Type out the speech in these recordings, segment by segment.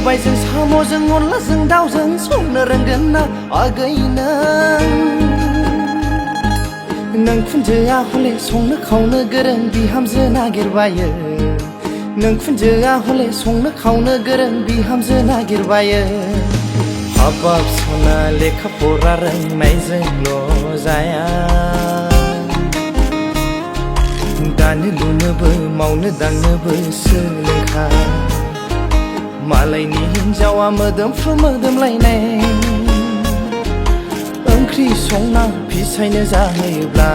सबायजों साम'जों अनलाजों दाउजों संनो रोंगोन ना आगै नों खुनजोआ हले संनो खावनो गोरों बिहामजो नागिरबायो नों खुनजोआ हले संनो खावनो गोरों बिहामजो नागिरबायो हाबाब सना लेखा फरा रोंनायजोंल' जाया दानो लुनोबो मावनो दांनोबो सोलोंखा मालायनि हिन्जावा मोदोमफ्रु मोदोमलायनाय ओंख्रि संना फिसायनो जाहोयोब्ला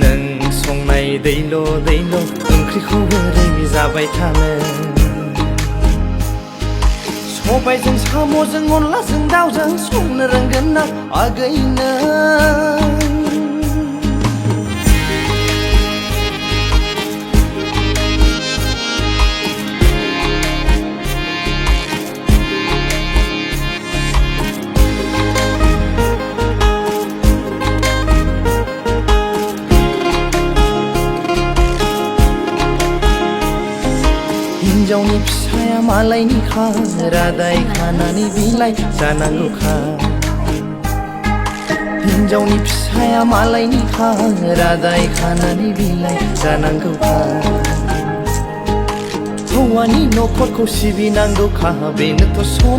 नों संनाय दैल' दैल' ओंख्रिखौ बोरै जाबाय थानो सबायजों साम'जों अनलाजों दाउजों संनो रोंगोन ना आगै हिन्जावनि फिसाया मालायनिखा रादाय खानानै बिलाइ जानांगौखा हिन्जावनि फिसाया मालायनिखा रादाय खानानै बिलाइ जानांगौखा हौवानि न'खरखौ सिबिनांगौखा बेनोथ' सम